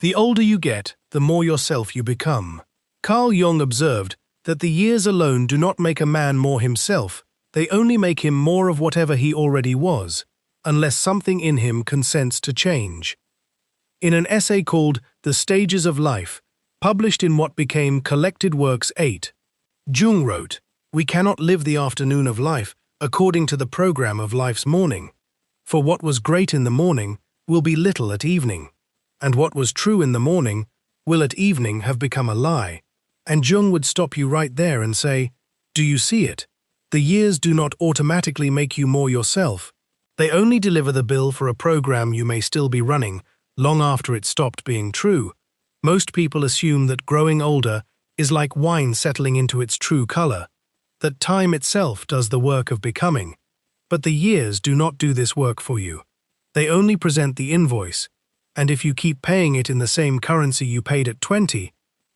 The older you get, the more yourself you become. Carl Jung observed that the years alone do not make a man more himself, they only make him more of whatever he already was, unless something in him consents to change. In an essay called The Stages of Life, published in what became Collected Works 8, Jung wrote, "We cannot live the afternoon of life according to the program of life's morning. For what was great in the morning will be little at evening, and what was true in the morning will at evening have become a lie." And Jung would stop you right there and say, "Do you see it? The years do not automatically make you more yourself. They only deliver the bill for a program you may still be running long after it stopped being true." Most people assume that growing older is like wine settling into its true color, that time itself does the work of becoming. But the years do not do this work for you. They only present the invoice, and if you keep paying it in the same currency you paid at 20,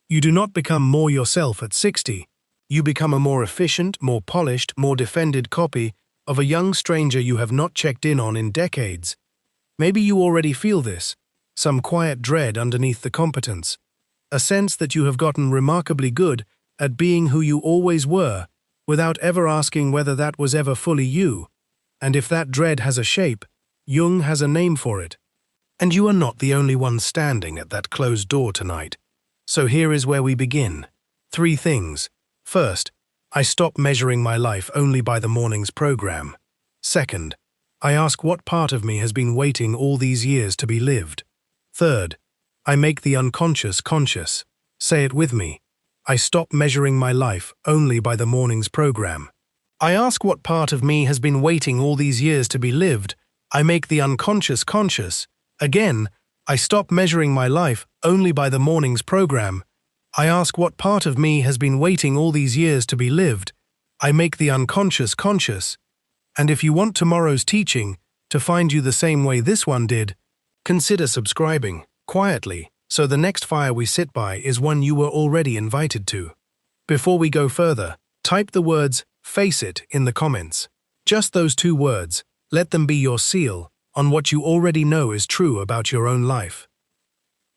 you do not become more yourself at 60. You become a more efficient, more polished, more defended copy of a young stranger you have not checked in on in decades. Maybe you already feel this, some quiet dread underneath the competence, a sense that you have gotten remarkably good at being who you always were, without ever asking whether that was ever fully you. And if that dread has a shape, Jung has a name for it. And you are not the only one standing at that closed door tonight. So here is where we begin. 3 things. First, I stop measuring my life only by the morning's program. Second, I ask what part of me has been waiting all these years to be lived. Third, I make the unconscious conscious. Say it with me. I stop measuring my life only by the morning's program. I ask what part of me has been waiting all these years to be lived. I make the unconscious conscious. Again, I stop measuring my life only by the morning's program. I ask what part of me has been waiting all these years to be lived. I make the unconscious conscious. And if you want tomorrow's teaching to find you the same way this one did, consider subscribing, quietly, so the next fire we sit by is one you were already invited to. Before we go further, type the words "face it" in the comments. Just those 2 words, let them be your seal on what you already know is true about your own life.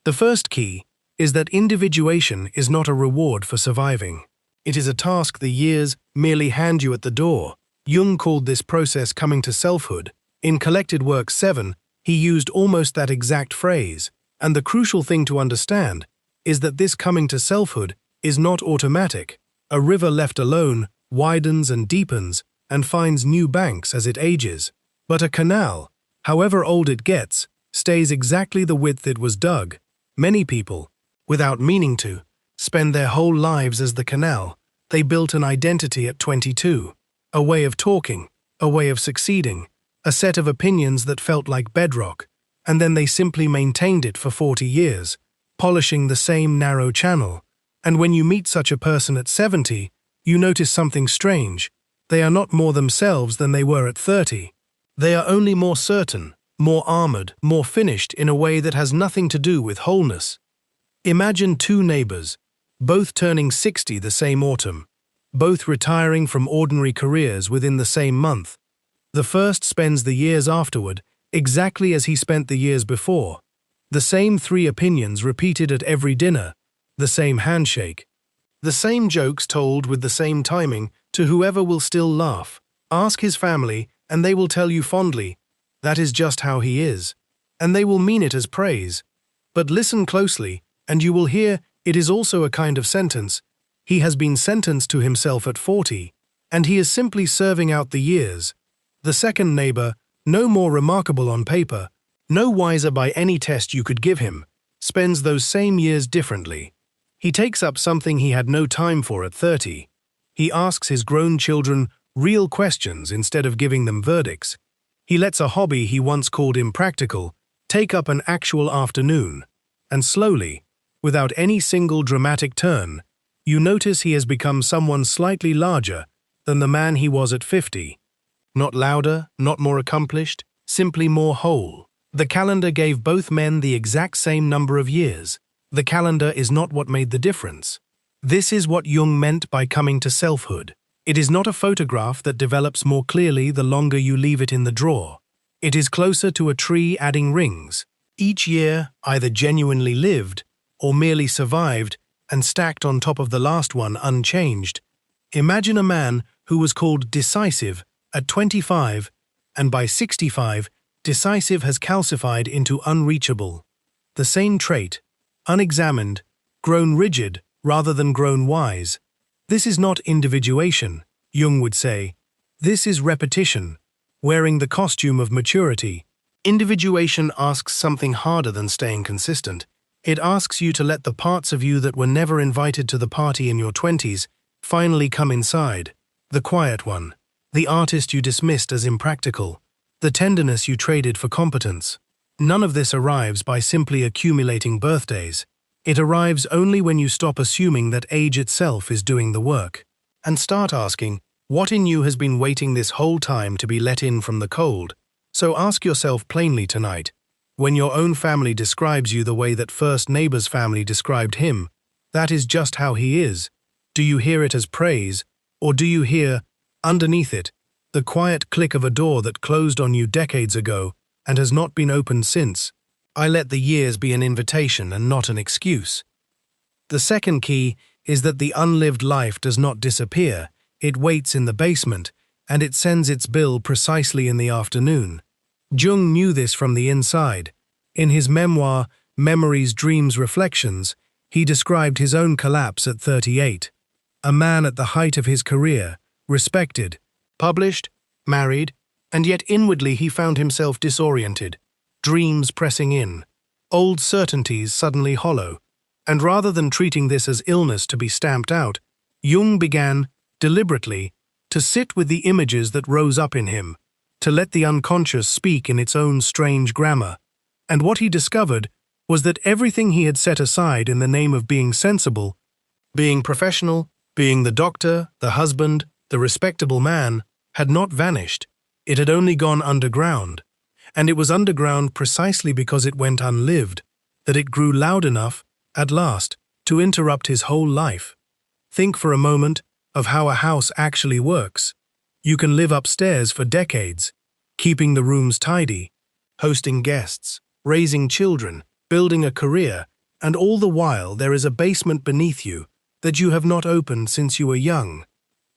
The first key is that individuation is not a reward for surviving. It is a task the years merely hand you at the door. Jung called this process coming to selfhood. In Collected Works 7, he used almost that exact phrase, and the crucial thing to understand is that this coming to selfhood is not automatic. A river left alone widens and deepens and finds new banks as it ages. But a canal, however old it gets, stays exactly the width it was dug. Many people, without meaning to, spend their whole lives as the canal. They built an identity at 22, a way of talking, a way of succeeding, a set of opinions that felt like bedrock, and then they simply maintained it for 40 years, polishing the same narrow channel. And when you meet such a person at 70, you notice something strange. They are not more themselves than they were at 30. They are only more certain, more armored, more finished in a way that has nothing to do with wholeness. Imagine 2 neighbors, both turning 60 the same autumn, both retiring from ordinary careers within the same month. The first spends the years afterward exactly as he spent the years before. The same 3 opinions repeated at every dinner, the same handshake, the same jokes told with the same timing to whoever will still laugh. Ask his family, and they will tell you fondly, "That is just how he is," and they will mean it as praise. But listen closely, and you will hear it is also a kind of sentence. He has been sentenced to himself at 40, and he is simply serving out the years. The second neighbor, no more remarkable on paper, no wiser by any test you could give him, spends those same years differently. He takes up something he had no time for at 30. He asks his grown children real questions instead of giving them verdicts. He lets a hobby he once called impractical take up an actual afternoon, and slowly, without any single dramatic turn, you notice he has become someone slightly larger than the man he was at 50. Not louder, not more accomplished, simply more whole. The calendar gave both men the exact same number of years. The calendar is not what made the difference. This is what Jung meant by coming to selfhood. It is not a photograph that develops more clearly the longer you leave it in the drawer. It is closer to a tree adding rings. Each year either genuinely lived or merely survived and stacked on top of the last one unchanged. Imagine a man who was called decisive at 25, and by 65, decisive has calcified into unreachable. The same trait, unexamined, grown rigid rather than grown wise. This is not individuation, Jung would say. This is repetition, wearing the costume of maturity. Individuation asks something harder than staying consistent. It asks you to let the parts of you that were never invited to the party in your 20s finally come inside. The quiet one, the artist you dismissed as impractical, the tenderness you traded for competence. None of this arrives by simply accumulating birthdays. It arrives only when you stop assuming that age itself is doing the work, and start asking, what in you has been waiting this whole time to be let in from the cold? So ask yourself plainly tonight, when your own family describes you the way that first neighbor's family described him, that is just how he is. Do you hear it as praise, or do you hear, underneath it, the quiet click of a door that closed on you decades ago and has not been opened since? I let the years be an invitation and not an excuse. The second key is that the unlived life does not disappear. It waits in the basement, and it sends its bill precisely in the afternoon. Jung knew this from the inside. In his memoir, Memories, Dreams, Reflections, he described his own collapse at 38. A man at the height of his career, respected, published, married, and yet inwardly he found himself disoriented, dreams pressing in, old certainties suddenly hollow. And rather than treating this as illness to be stamped out, Jung began, deliberately, to sit with the images that rose up in him, to let the unconscious speak in its own strange grammar. And what he discovered was that everything he had set aside in the name of being sensible, being professional, being the doctor, the husband, the respectable man, had not vanished. It had only gone underground. And it was underground precisely because it went unlived, that it grew loud enough, at last, to interrupt his whole life. Think for a moment of how a house actually works. You can live upstairs for decades, keeping the rooms tidy, hosting guests, raising children, building a career, and all the while there is a basement beneath you that you have not opened since you were young.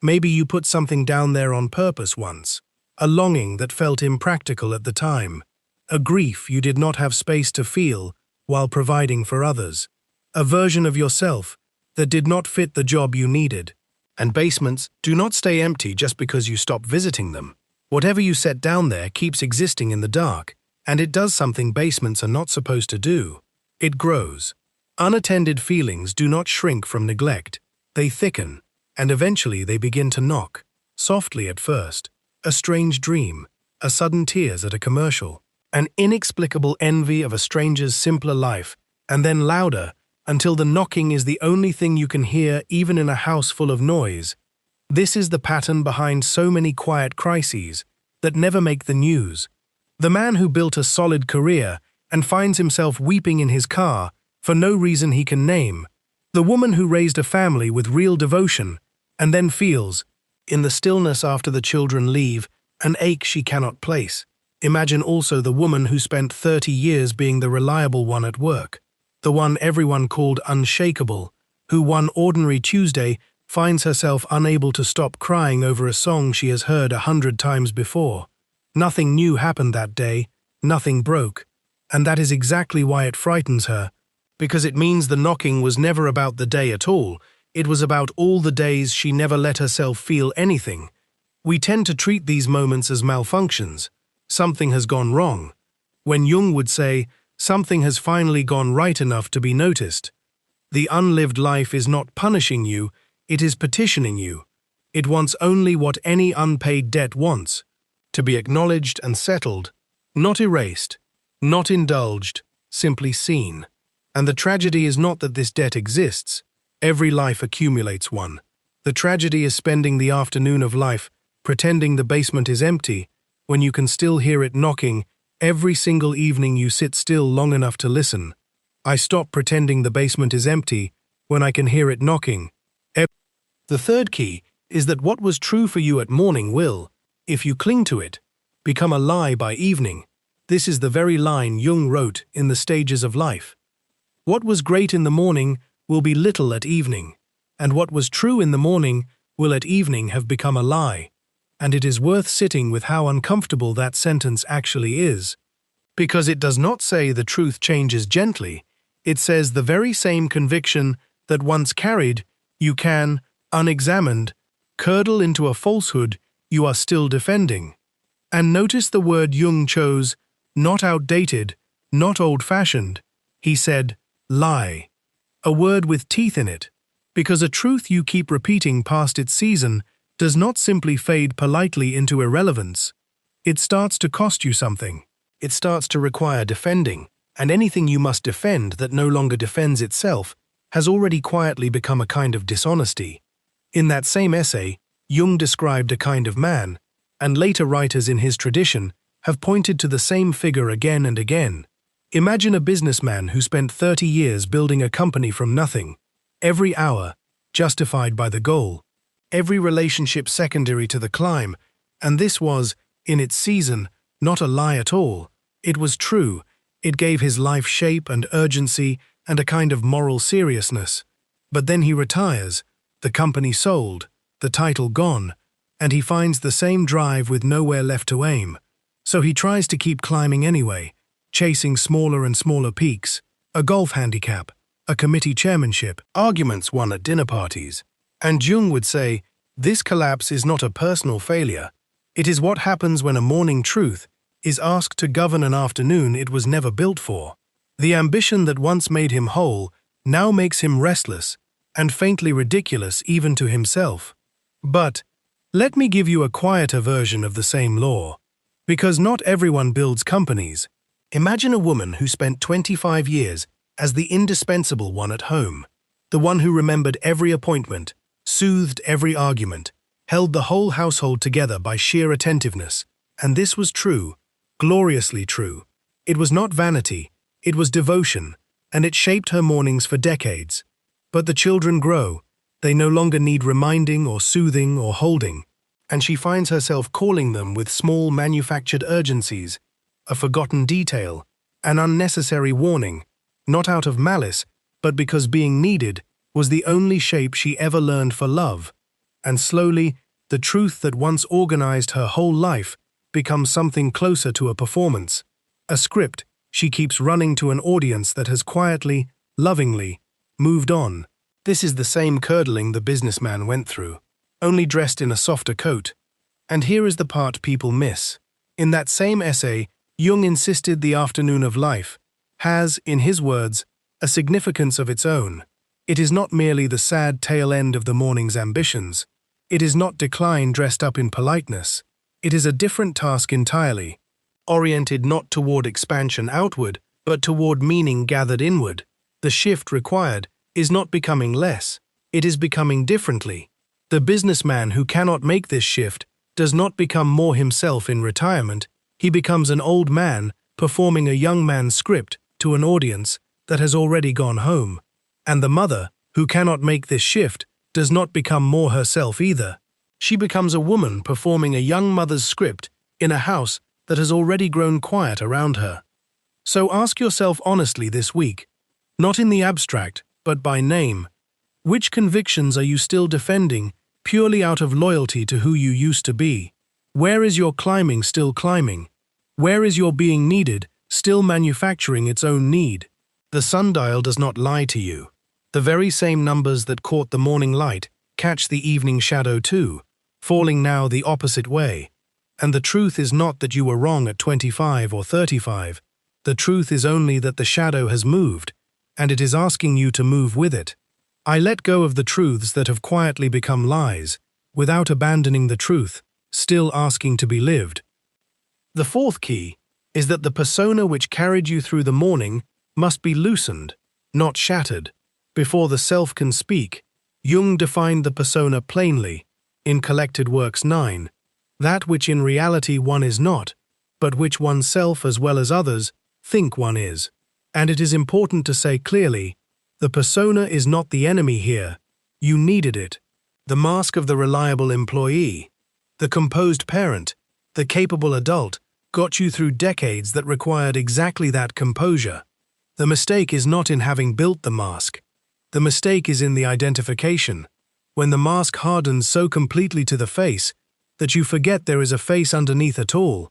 Maybe you put something down there on purpose once, a longing that felt impractical at the time, a grief you did not have space to feel while providing for others, a version of yourself that did not fit the job you needed. And basements do not stay empty just because you stop visiting them. Whatever you set down there keeps existing in the dark, and it does something basements are not supposed to do. It grows. Unattended feelings do not shrink from neglect. They thicken, and eventually they begin to knock, softly at first. A strange dream, a sudden tears at a commercial, an inexplicable envy of a stranger's simpler life, and then louder, until the knocking is the only thing you can hear even in a house full of noise. This is the pattern behind so many quiet crises that never make the news. The man who built a solid career and finds himself weeping in his car for no reason he can name. The woman who raised a family with real devotion and then feels, in the stillness after the children leave, an ache she cannot place. Imagine also the woman who spent 30 years being the reliable one at work, the one everyone called unshakable, who one ordinary Tuesday finds herself unable to stop crying over a song she has heard 100 times before. Nothing new happened that day, nothing broke, and that is exactly why it frightens her, because it means the knocking was never about the day at all. It was about all the days she never let herself feel anything. We tend to treat these moments as malfunctions. Something has gone wrong. When Jung would say, something has finally gone right enough to be noticed. The unlived life is not punishing you, it is petitioning you. It wants only what any unpaid debt wants, to be acknowledged and settled, not erased, not indulged, simply seen. And the tragedy is not that this debt exists. Every life accumulates one. The tragedy is spending the afternoon of life pretending the basement is empty when you can still hear it knocking every single evening you sit still long enough to listen. I stop pretending the basement is empty when I can hear it knocking. The third key is that what was true for you at morning will, if you cling to it, become a lie by evening. This is the very line Jung wrote in The Stages of Life. What was great in the morning will be little at evening, and what was true in the morning will at evening have become a lie. And it is worth sitting with how uncomfortable that sentence actually is. Because it does not say the truth changes gently, it says the very same conviction that once carried, you can, unexamined, curdle into a falsehood you are still defending. And notice the word Jung chose, not outdated, not old-fashioned. He said, lie. A word with teeth in it, because a truth you keep repeating past its season does not simply fade politely into irrelevance. It starts to cost you something. It starts to require defending, and anything you must defend that no longer defends itself has already quietly become a kind of dishonesty. In that same essay, Jung described a kind of man, and later writers in his tradition have pointed to the same figure again and again. Imagine a businessman who spent 30 years building a company from nothing, every hour justified by the goal, every relationship secondary to the climb, and this was, in its season, not a lie at all. It was true. It gave his life shape and urgency and a kind of moral seriousness. But then he retires, the company sold, the title gone, and he finds the same drive with nowhere left to aim. So he tries to keep climbing anyway, chasing smaller and smaller peaks, a golf handicap, a committee chairmanship, arguments won at dinner parties. And Jung would say, this collapse is not a personal failure. It is what happens when a morning truth is asked to govern an afternoon it was never built for. The ambition that once made him whole now makes him restless and faintly ridiculous even to himself. But let me give you a quieter version of the same law. Because not everyone builds companies. Imagine a woman who spent 25 years as the indispensable one at home, the one who remembered every appointment, soothed every argument, held the whole household together by sheer attentiveness. And this was true, gloriously true. It was not vanity, it was devotion, and it shaped her mornings for decades. But the children grow, they no longer need reminding or soothing or holding, and she finds herself calling them with small manufactured urgencies, a forgotten detail, an unnecessary warning, not out of malice, but because being needed was the only shape she ever learned for love. And slowly, the truth that once organized her whole life becomes something closer to a performance, a script she keeps running to an audience that has quietly, lovingly, moved on. This is the same curdling the businessman went through, only dressed in a softer coat. And here is the part people miss. In that same essay, Jung insisted the afternoon of life has, in his words, a significance of its own. It is not merely the sad tail end of the morning's ambitions. It is not decline dressed up in politeness. It is a different task entirely, oriented not toward expansion outward, but toward meaning gathered inward. The shift required is not becoming less, it is becoming differently. The businessman who cannot make this shift does not become more himself in retirement, he becomes an old man performing a young man's script to an audience that has already gone home. And the mother, who cannot make this shift, does not become more herself either. She becomes a woman performing a young mother's script in a house that has already grown quiet around her. So ask yourself honestly this week, not in the abstract, but by name, which convictions are you still defending purely out of loyalty to who you used to be? Where is your climbing still climbing? Where is your being needed still manufacturing its own need? The sundial does not lie to you. The very same numbers that caught the morning light catch the evening shadow too, falling now the opposite way. And the truth is not that you were wrong at 25 or 35. The truth is only that the shadow has moved, and it is asking you to move with it. I let go of the truths that have quietly become lies, without abandoning the truth, still asking to be lived. The fourth key is that the persona which carried you through the morning must be loosened, not shattered. Before the self can speak, Jung defined the persona plainly, in Collected Works 9, that which in reality one is not, but which oneself as well as others think one is. And it is important to say clearly, the persona is not the enemy here, you needed it. The mask of the reliable employee, the composed parent, the capable adult, got you through decades that required exactly that composure. The mistake is not in having built the mask. The mistake is in the identification, when the mask hardens so completely to the face that you forget there is a face underneath it all.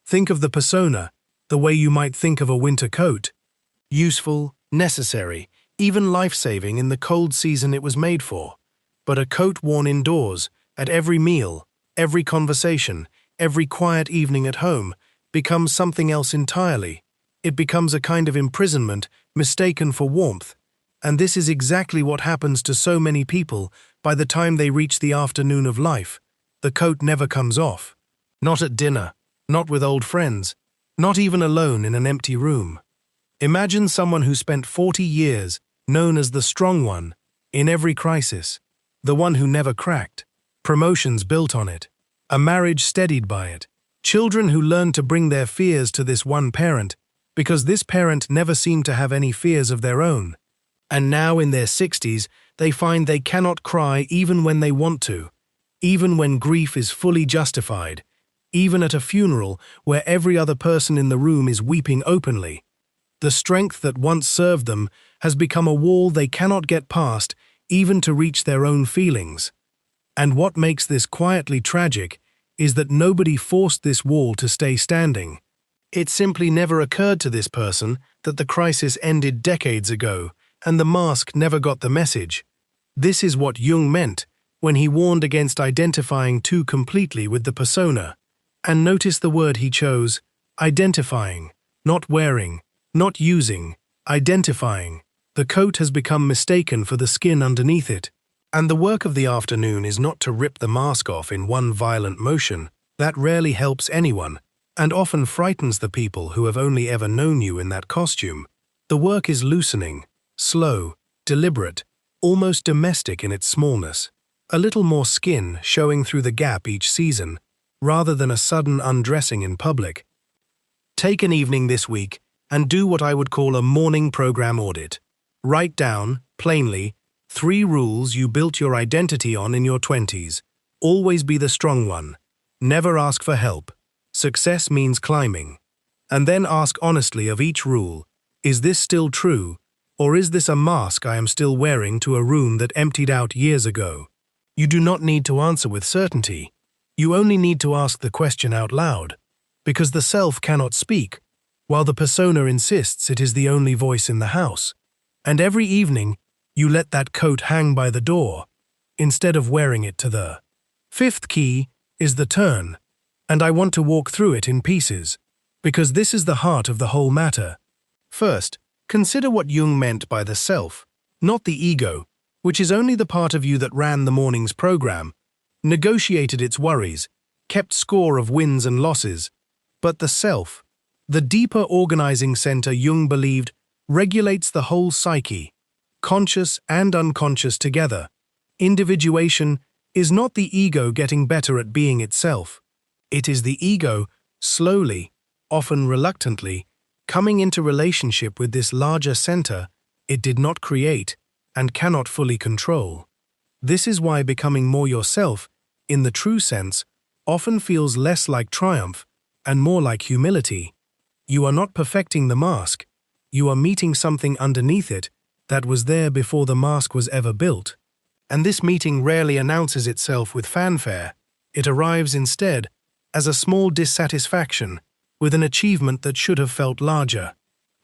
Think of the persona, the way you might think of a winter coat. Useful, necessary, even life-saving in the cold season it was made for. But a coat worn indoors, at every meal, every conversation, every quiet evening at home, becomes something else entirely. It becomes a kind of imprisonment mistaken for warmth. And this is exactly what happens to so many people by the time they reach the afternoon of life. The coat never comes off. Not at dinner, not with old friends, not even alone in an empty room. Imagine someone who spent 40 years known as the strong one in every crisis, the one who never cracked, promotions built on it, a marriage steadied by it, children who learned to bring their fears to this one parent because this parent never seemed to have any fears of their own. And now in their 60s, they find they cannot cry even when they want to, even when grief is fully justified, even at a funeral where every other person in the room is weeping openly. The strength that once served them has become a wall they cannot get past even to reach their own feelings. And what makes this quietly tragic is that nobody forced this wall to stay standing. It simply never occurred to this person that the crisis ended decades ago, and the mask never got the message. This is what Jung meant when he warned against identifying too completely with the persona. And notice the word he chose: identifying, not wearing, not using, identifying. The coat has become mistaken for the skin underneath it. And the work of the afternoon is not to rip the mask off in one violent motion. That rarely helps anyone, and often frightens the people who have only ever known you in that costume. The work is loosening, slow, deliberate, almost domestic in its smallness. A little more skin showing through the gap each season, rather than a sudden undressing in public. Take an evening this week and do what I would call a morning program audit. Write down, plainly, 3 rules you built your identity on in your 20s. Always be the strong one. Never ask for help. Success means climbing. And then ask honestly of each rule, is this still true, or is this a mask I am still wearing to a room that emptied out years ago? You do not need to answer with certainty. You only need to ask the question out loud, because the self cannot speak, while the persona insists it is the only voice in the house. And every evening, you let that coat hang by the door, instead of wearing it to the 5th key is the turn, and I want to walk through it in pieces, because this is the heart of the whole matter. First, consider what Jung meant by the self, not the ego, which is only the part of you that ran the morning's program, negotiated its worries, kept score of wins and losses, but the self, the deeper organizing center Jung believed regulates the whole psyche, conscious and unconscious together. Individuation is not the ego getting better at being itself. It is the ego, slowly, often reluctantly, coming into relationship with this larger center it did not create and cannot fully control. This is why becoming more yourself, in the true sense, often feels less like triumph and more like humility. You are not perfecting the mask. You are meeting something underneath it that was there before the mask was ever built. And this meeting rarely announces itself with fanfare. It arrives instead as a small dissatisfaction with an achievement that should have felt larger,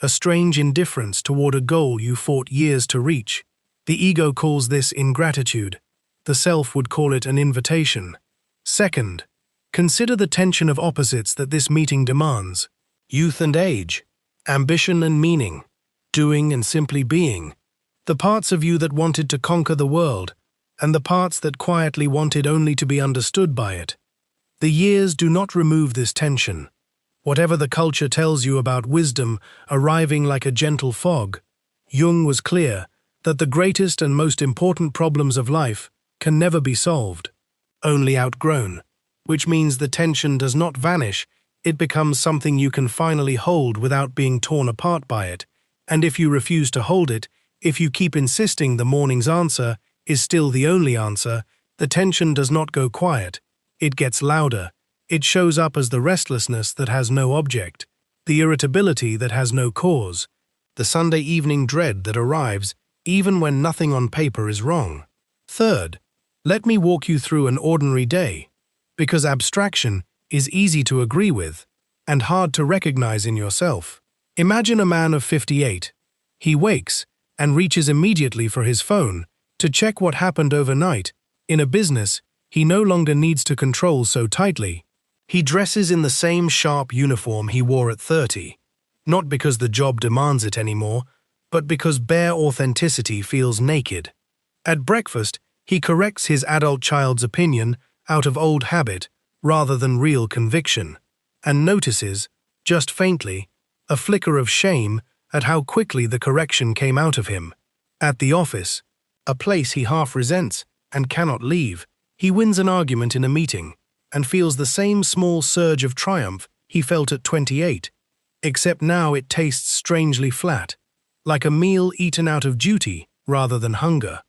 a strange indifference toward a goal you fought years to reach. The ego calls this ingratitude. The self would call it an invitation. Second, consider the tension of opposites that this meeting demands. Youth and age, ambition and meaning, doing and simply being. The parts of you that wanted to conquer the world, and the parts that quietly wanted only to be understood by it. The years do not remove this tension. Whatever the culture tells you about wisdom arriving like a gentle fog, Jung was clear that the greatest and most important problems of life can never be solved, only outgrown, which means the tension does not vanish, it becomes something you can finally hold without being torn apart by it. And if you refuse to hold it, if you keep insisting the morning's answer is still the only answer, the tension does not go quiet. It gets louder, It shows up as the restlessness that has no object, the irritability that has no cause, the Sunday evening dread that arrives even when nothing on paper is wrong. Third, let me walk you through an ordinary day, because abstraction is easy to agree with and hard to recognize in yourself. Imagine a man of 58. He wakes and reaches immediately for his phone to check what happened overnight. In a business he no longer needs to control so tightly. He dresses in the same sharp uniform he wore at 30, not because the job demands it anymore, but because bare authenticity feels naked. At breakfast, he corrects his adult child's opinion out of old habit rather than real conviction, and notices, just faintly, a flicker of shame at how quickly the correction came out of him. At the office, a place he half resents and cannot leave, he wins an argument in a meeting and feels the same small surge of triumph he felt at 28, except now it tastes strangely flat, like a meal eaten out of duty rather than hunger.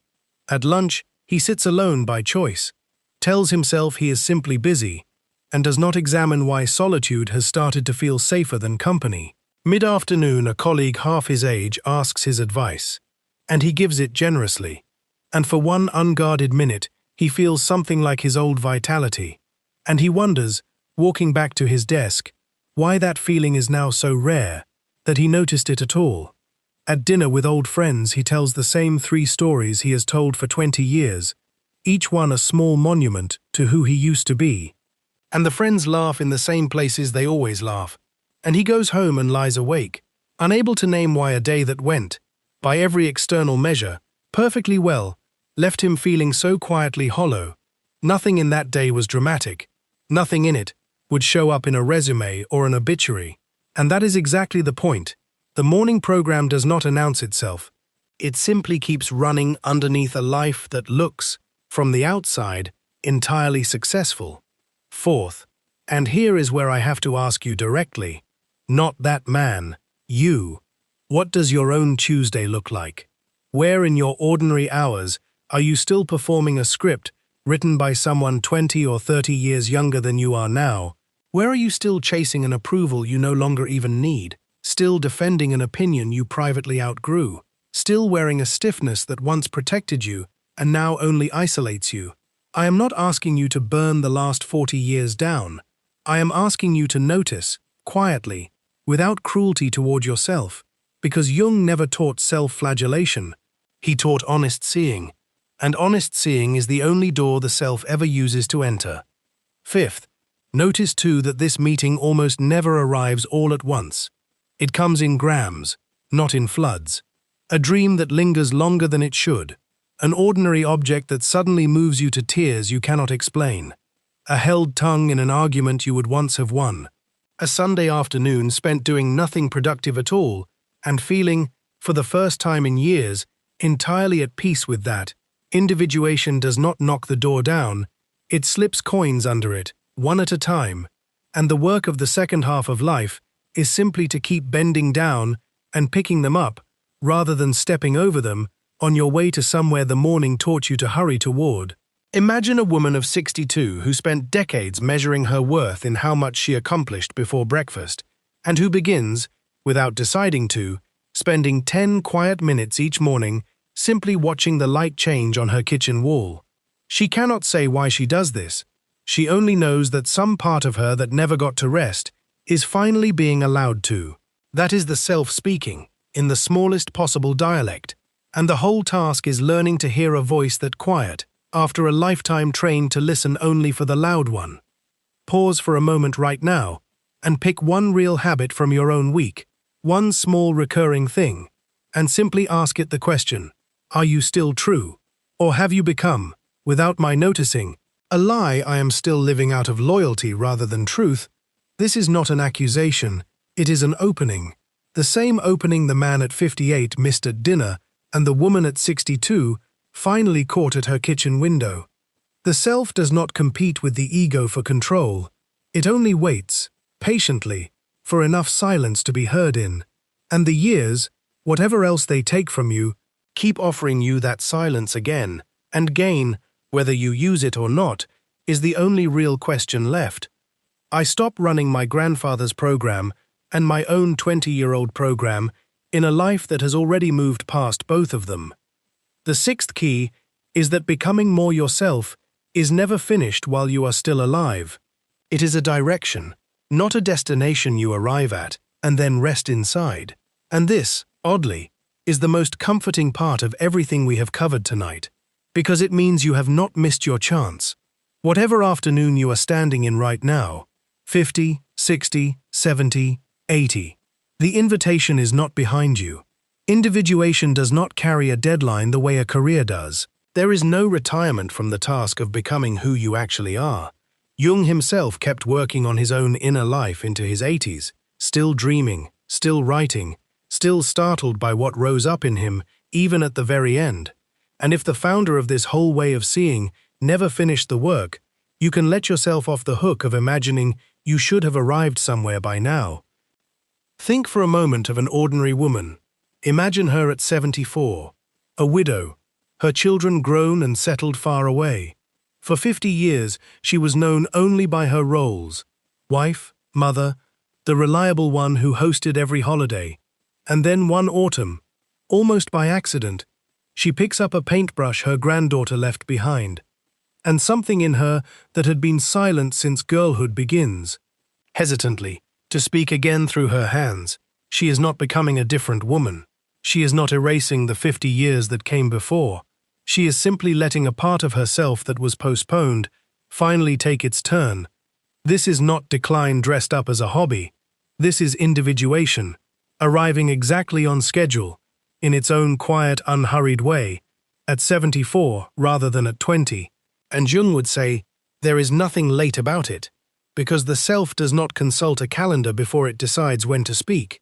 At lunch, he sits alone by choice, tells himself he is simply busy, and does not examine why solitude has started to feel safer than company. Mid-afternoon, a colleague half his age asks his advice, and he gives it generously, and for one unguarded minute, he feels something like his old vitality, and he wonders, walking back to his desk, why that feeling is now so rare that he noticed it at all. At dinner with old friends, he tells the same 3 stories he has told for 20 years, each one a small monument to who he used to be. And the friends laugh in the same places they always laugh, and he goes home and lies awake, unable to name why a day that went, by every external measure, perfectly well, left him feeling so quietly hollow. Nothing in that day was dramatic. Nothing in it would show up in a resume or an obituary. And that is exactly the point. The morning program does not announce itself. It simply keeps running underneath a life that looks, from the outside, entirely successful. Fourth, and here is where I have to ask you directly, not that man, you. What does your own Tuesday look like? Where in your ordinary hours are you still performing a script written by someone 20 or 30 years younger than you are now? Where are you still chasing an approval you no longer even need? Still defending an opinion you privately outgrew? Still wearing a stiffness that once protected you and now only isolates you? I am not asking you to burn the last 40 years down. I am asking you to notice, quietly, without cruelty toward yourself, because Jung never taught self-flagellation. He taught honest seeing, and honest seeing is the only door the self ever uses to enter. Fifth, notice too that this meeting almost never arrives all at once. It comes in grams, not in floods. A dream that lingers longer than it should. An ordinary object that suddenly moves you to tears you cannot explain. A held tongue in an argument you would once have won. A Sunday afternoon spent doing nothing productive at all, and feeling, for the first time in years, entirely at peace with that. Individuation does not knock the door down, it slips coins under it, one at a time, and the work of the second half of life is simply to keep bending down and picking them up, rather than stepping over them, on your way to somewhere the morning taught you to hurry toward. Imagine a woman of 62 who spent decades measuring her worth in how much she accomplished before breakfast, and who begins, without deciding to, spending 10 quiet minutes each morning simply watching the light change on her kitchen wall. She cannot say why she does this. She only knows that some part of her that never got to rest is finally being allowed to. That is the self speaking, in the smallest possible dialect, and the whole task is learning to hear a voice that quiet, after a lifetime trained to listen only for the loud one. Pause for a moment right now, and pick one real habit from your own week, one small recurring thing, and simply ask it the question, are you still true? Or have you become, without my noticing, a lie I am still living out of loyalty rather than truth? This is not an accusation, it is an opening. The same opening the man at 58 missed at dinner and the woman at 62 finally caught at her kitchen window. The self does not compete with the ego for control. It only waits, patiently, for enough silence to be heard in. And the years, whatever else they take from you, keep offering you that silence again, and gain, whether you use it or not, is the only real question left. I stop running my grandfather's program and my own 20-year-old program in a life that has already moved past both of them. The sixth key is that becoming more yourself is never finished while you are still alive. It is a direction, not a destination you arrive at and then rest inside. And this, oddly, is the most comforting part of everything we have covered tonight, because it means you have not missed your chance. Whatever afternoon you are standing in right now, 50, 60, 70, 80, the invitation is not behind you. Individuation does not carry a deadline the way a career does. There is no retirement from the task of becoming who you actually are. Jung himself kept working on his own inner life into his 80s, still dreaming, still writing, still startled by what rose up in him, even at the very end. And if the founder of this whole way of seeing never finished the work, you can let yourself off the hook of imagining you should have arrived somewhere by now. Think for a moment of an ordinary woman. Imagine her at 74, a widow, her children grown and settled far away. For 50 years, she was known only by her roles: wife, mother, the reliable one who hosted every holiday. And then one autumn, almost by accident, she picks up a paintbrush her granddaughter left behind, and something in her that had been silent since girlhood begins. Hesitantly, to speak again through her hands, she is not becoming a different woman. She is not erasing the 50 years that came before. She is simply letting a part of herself that was postponed finally take its turn. This is not decline dressed up as a hobby. This is individuation, arriving exactly on schedule, in its own quiet, unhurried way, at 74 rather than at 20. And Jung would say, there is nothing late about it, because the self does not consult a calendar before it decides when to speak.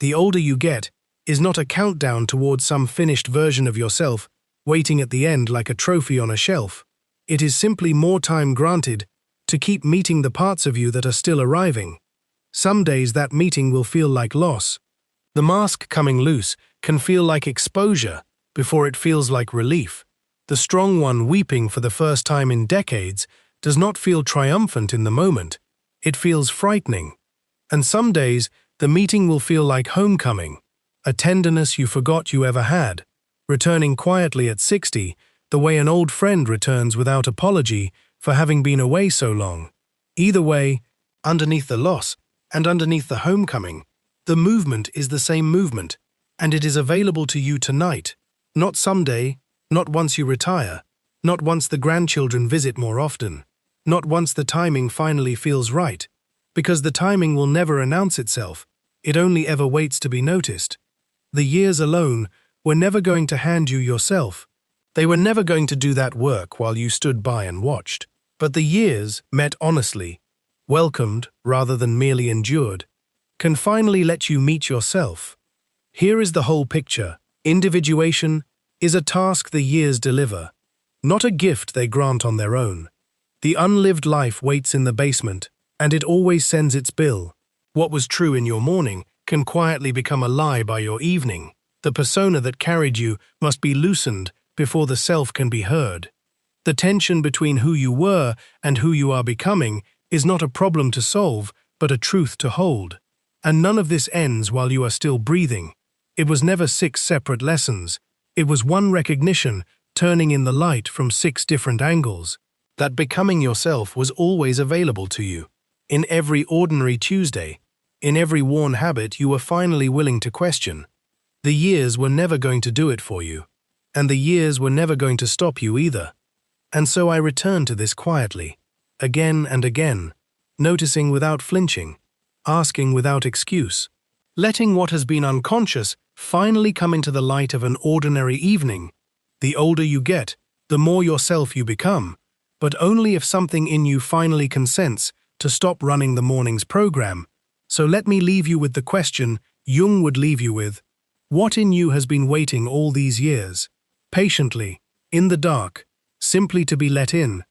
The older you get is not a countdown towards some finished version of yourself waiting at the end like a trophy on a shelf. It is simply more time granted to keep meeting the parts of you that are still arriving. Some days that meeting will feel like loss. The mask coming loose can feel like exposure before it feels like relief. The strong one weeping for the first time in decades does not feel triumphant in the moment. It feels frightening. And some days the meeting will feel like homecoming, a tenderness you forgot you ever had, returning quietly at 60, the way an old friend returns without apology for having been away so long. Either way, underneath the loss and underneath the homecoming, the movement is the same movement, and it is available to you tonight, not someday, not once you retire, not once the grandchildren visit more often, not once the timing finally feels right, because the timing will never announce itself, it only ever waits to be noticed. The years alone were never going to hand you yourself. They were never going to do that work while you stood by and watched. But the years, met honestly, welcomed rather than merely endured, can finally let you meet yourself. Here is the whole picture. Individuation is a task the years deliver, not a gift they grant on their own. The unlived life waits in the basement, and it always sends its bill. What was true in your morning can quietly become a lie by your evening. The persona that carried you must be loosened before the self can be heard. The tension between who you were and who you are becoming is not a problem to solve, but a truth to hold. And none of this ends while you are still breathing. It was never 6 separate lessons. It was one recognition, turning in the light from 6 different angles. That becoming yourself was always available to you. In every ordinary Tuesday, in every worn habit you were finally willing to question. The years were never going to do it for you, and the years were never going to stop you either. And so I returned to this quietly, again and again, noticing without flinching, asking without excuse, letting what has been unconscious finally come into the light of an ordinary evening. The older you get, the more yourself you become, but only if something in you finally consents to stop running the morning's program. So let me leave you with the question Jung would leave you with. What in you has been waiting all these years, patiently, in the dark, simply to be let in?